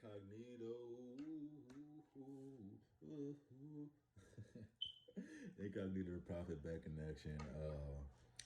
Incognito. Incognito the Prophet back in action.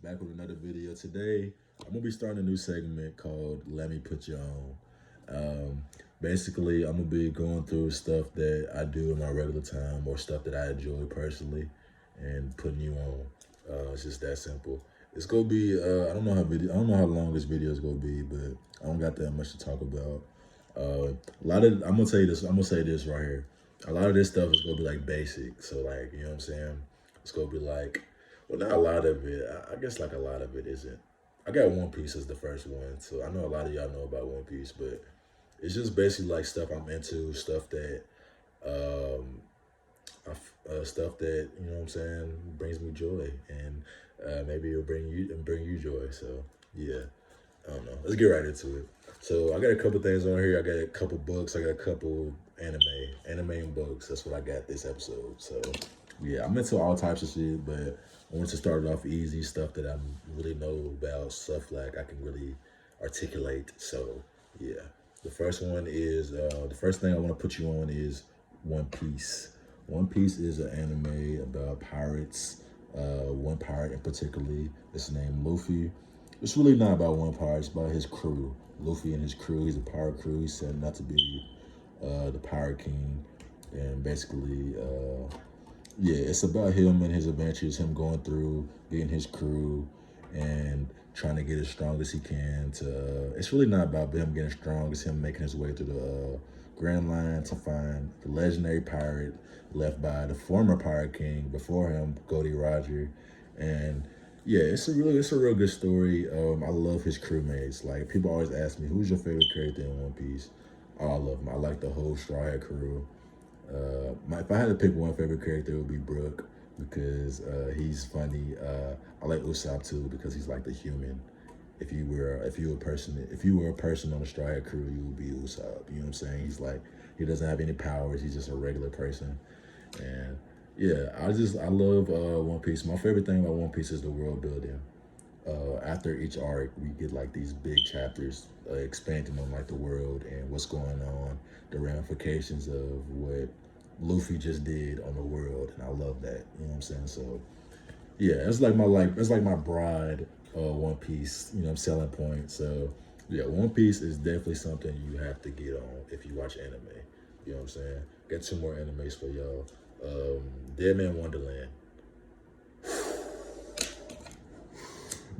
Back with another video. Today, I'm gonna be starting a new segment called Lemme Put You On. Basically, I'm gonna be going through stuff that I do in my regular time or stuff that I enjoy personally, and putting you on. It's just that simple. It's gonna be. I don't know how long this video is gonna be, but I don't got that much to talk about. A lot of I'm gonna tell you this. I'm gonna say this right here. A lot of this stuff is gonna be like basic. So like you know what I'm saying. It's gonna be like, well, not a lot of it. I guess like a lot of it isn't. I got One Piece as the first one, so I know a lot of y'all know about One Piece, but it's just basically like stuff I'm into, um, stuff that you know what I'm saying brings me joy, and maybe it'll bring you joy. So yeah, I don't know. Let's get right into it. So I got a couple things on here. I got a couple books. I got a couple anime and books. That's what I got this episode. So yeah, I'm into all types of shit, but I want to start it off easy, stuff that I really know about, stuff like I can really articulate. So yeah, the first thing I want to put you on is One Piece. One Piece is an anime about pirates. One pirate in particularly is named Luffy. It's really not about one pirate. It's about his crew. Luffy and his crew. He's a pirate crew. He's set not to be the pirate king, and basically, yeah, it's about him and his adventures. Him going through getting his crew and trying to get as strong as he can. It's really not about him getting strong. It's him making his way through the Grand Line to find the legendary pirate left by the former pirate king before him, Goldie Roger, and yeah, it's a real good story. I love his crewmates. Like people always ask me, who's your favorite character in One Piece? All of them. I like the whole Straw Hat crew. If I had to pick one favorite character, it would be Brooke because he's funny. I like Usopp too because he's like the human. If you were a person on the Straw Hat crew, you would be Usopp. You know what I'm saying? He's like he doesn't have any powers. He's just a regular person, and yeah, I love One Piece. My favorite thing about One Piece is the world building. After each arc, we get like these big chapters expanding on like the world and what's going on, the ramifications of what Luffy just did on the world, and I love that. You know what I'm saying? So yeah, it's like my bride, One Piece. You know, selling point. So yeah, One Piece is definitely something you have to get on if you watch anime. You know what I'm saying? Got two more animes for y'all. Dead Man Wonderland.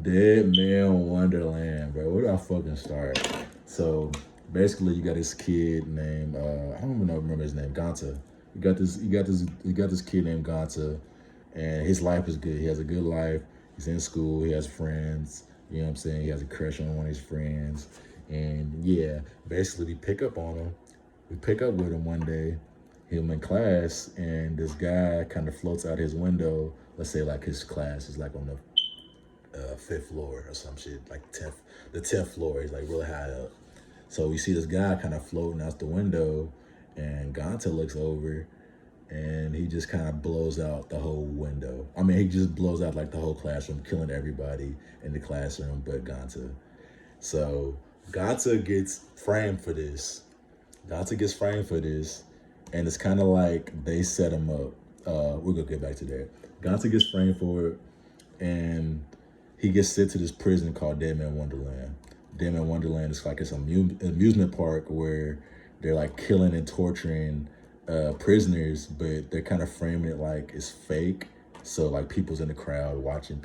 Dead Man Wonderland, bro. Where do I fucking start? So basically, you got this kid named I don't even know remember his name, Ganta. You got this kid named Ganta, and his life is good. He has a good life. He's in school. He has friends. You know what I'm saying? He has a crush on one of his friends, and yeah, basically we pick up on him. We pick up with him one day. Him in class, and this guy kind of floats out his window. Let's say like his class is like on the fifth floor or some shit, like the 10th floor. He's like really high up. So we see this guy kind of floating out the window, and Ganta looks over, and he just kind of blows out the whole window. I mean, he just blows out like the whole classroom, killing everybody in the classroom but Ganta. So Ganta gets framed for this. Ganta gets framed for this, and it's kind of like they set him up. We're gonna get back to that. Ganta gets framed for it, and he gets sent to this prison called Dead Man Wonderland. Dead Man Wonderland is like it's an amusement park where they're like killing and torturing prisoners, but they're kind of framing it like it's fake. So like people's in the crowd watching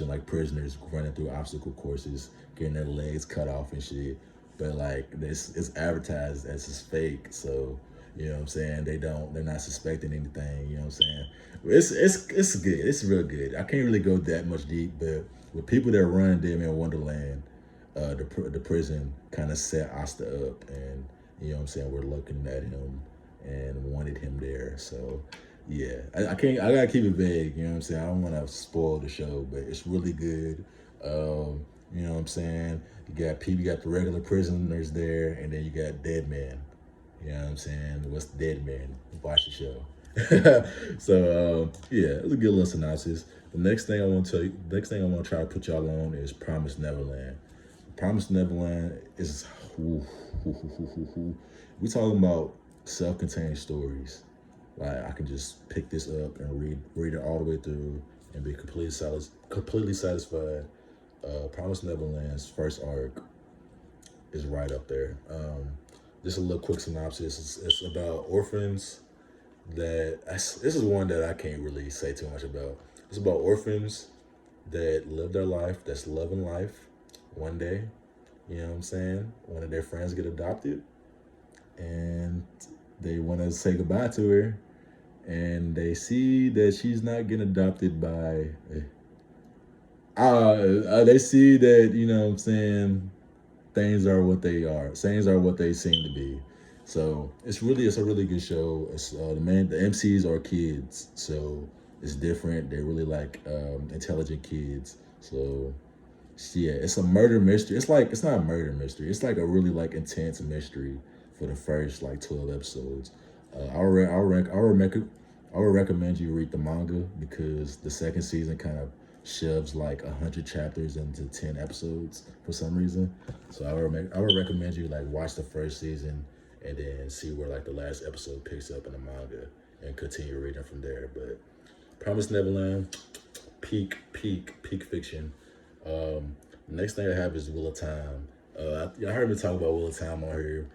like prisoners running through obstacle courses, getting their legs cut off and shit. But like this, it's advertised as it's fake. So you know what I'm saying? They're not suspecting anything. You know what I'm saying? It's good. It's real good. I can't really go that much deep, but with people that run Dead Man Wonderland, the prison kind of set Asta up, and you know what I'm saying. We're looking at him and wanted him there. So yeah, I can't. I gotta keep it vague. You know what I'm saying. I don't want to spoil the show, but it's really good. You know what I'm saying. You got the regular prisoners there, and then you got dead men. You know what I'm saying? What's dead man? Watch the show. So yeah, it's a good little synopsis. The next thing I want to tell you, next thing I want to try to put y'all on is Promise Neverland. Promise Neverland is Ooh, we talking about self-contained stories. Like I can just pick this up and read it all the way through and be completely satisfied. Promise Neverland's first arc is right up there. Just a little quick synopsis. It's about orphans this is one that I can't really say too much about. It's about orphans that live their life, that's loving life. One day, you know what I'm saying? One of their friends get adopted, and they want to say goodbye to her, and they see that she's not getting adopted by. They see that, you know what I'm saying, things are what they are. Things are what they seem to be. So it's a really good show. It's the MCs are kids, so it's different. They're really like intelligent kids. So yeah, it's a murder mystery. It's not a murder mystery. It's like a really like intense mystery for the first like 12 episodes. I would recommend you read the manga because the second season kind of shoves like 100 chapters into 10 episodes for some reason. So I would recommend you like watch the first season and then see where like the last episode picks up in the manga and continue reading from there. But Promise Neverland, peak fiction. Next thing I have is Wheel of Time. Y'all heard me talk about Wheel of Time on here.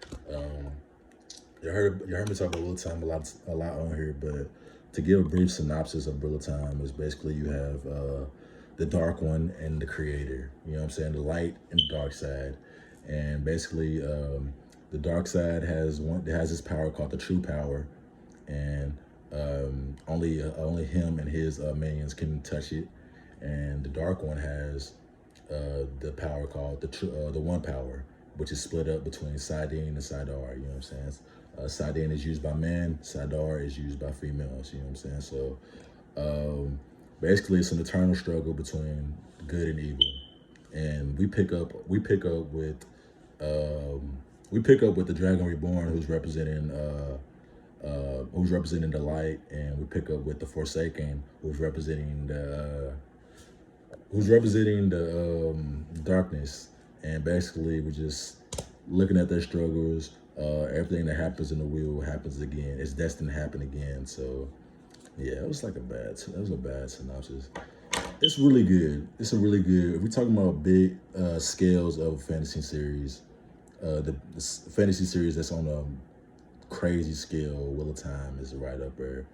You heard me talk about Wheel of Time a lot on here, but to give a brief synopsis of Wheel of Time is basically you have the Dark One and the Creator. You know what I'm saying? The light and the dark side, and basically the dark side has this power called the True Power, and only him and his minions can touch it, and the Dark One has the power called the One Power, which is split up between Saidin and Saidar. You know what I'm saying? Saidin is used by men, Saidar is used by females. You know what I'm saying? So basically, it's an eternal struggle between good and evil, and we pick up with the Dragon Reborn, who's representing the light, and we pick up with the Forsaken, who's representing the darkness. And basically, we're just looking at their struggles. Everything that happens in the wheel happens again. It's destined to happen again. So, yeah, it was a bad synopsis. It's really good. It's a really good. If we're talking about big scales of fantasy series, the fantasy series that's on a crazy scale, Wheel of Time is right up there.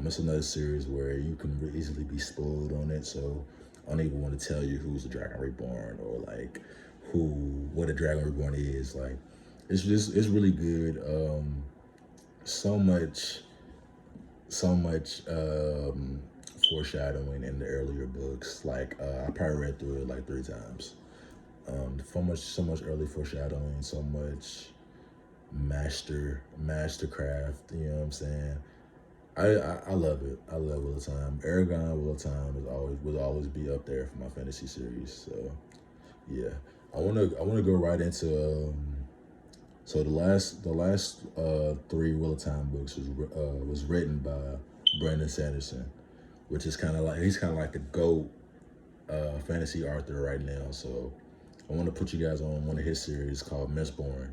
It's another series where you can easily be spoiled on it, so I don't even want to tell you who's the Dragon Reborn or like what a Dragon Reborn is. Like, it's really good. So much foreshadowing in the earlier books. Like I probably read through it like 3 times. So much early foreshadowing, so much mastercraft. You know what I'm saying? I love it. I love Wheel of Time. Aragon Wheel of Time will always be up there for my fantasy series. So yeah, I wanna go right into so the last 3 Wheel of Time books was written by Brandon Sanderson, which is he's kind of like the GOAT fantasy author right now. So I want to put you guys on one of his series called Mistborn.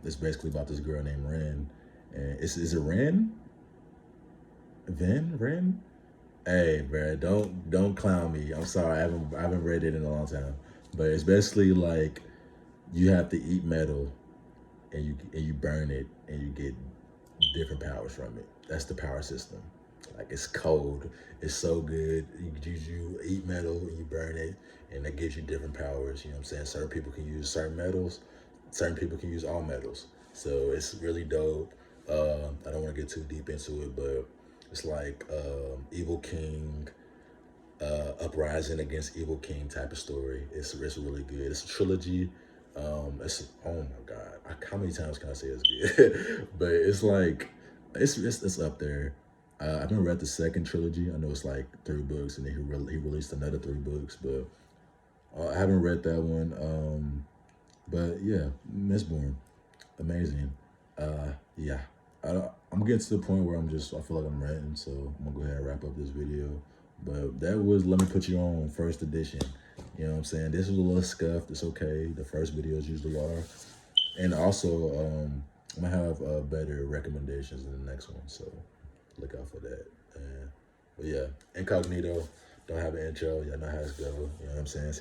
It's basically about this girl named Ren, and is it Ren? Ren? Hey, bro, don't clown me. I'm sorry, I haven't read it in a long time, but it's basically like you have to eat metal, and you burn it, and you get different powers from it. That's the power system. Like, it's cold. It's so good. You eat metal, and you burn it, and that gives you different powers. You know what I'm saying? Certain people can use certain metals. Certain people can use all metals. So it's really dope. I don't want to get too deep into it, but it's like Evil King, uprising against Evil King type of story. It's really good. It's a trilogy. It's, oh my God. How many times can I say it's good? But it's like, it's up there. I haven't read the second trilogy. I know it's like 3 books, and then he released another 3 books, but I haven't read that one. But yeah, Mistborn, amazing. Yeah, I'm getting to the point where I feel like I'm ranting, so I'm gonna go ahead and wrap up this video. But that was Let Me Put You On, first edition. You know what I'm saying? This was a little scuffed. It's okay. The first videos usually are. And also, I'm gonna have better recommendations in the next one, so look out for that. But yeah, incognito, don't have an intro. Y'all know how it's go. You know what I'm saying?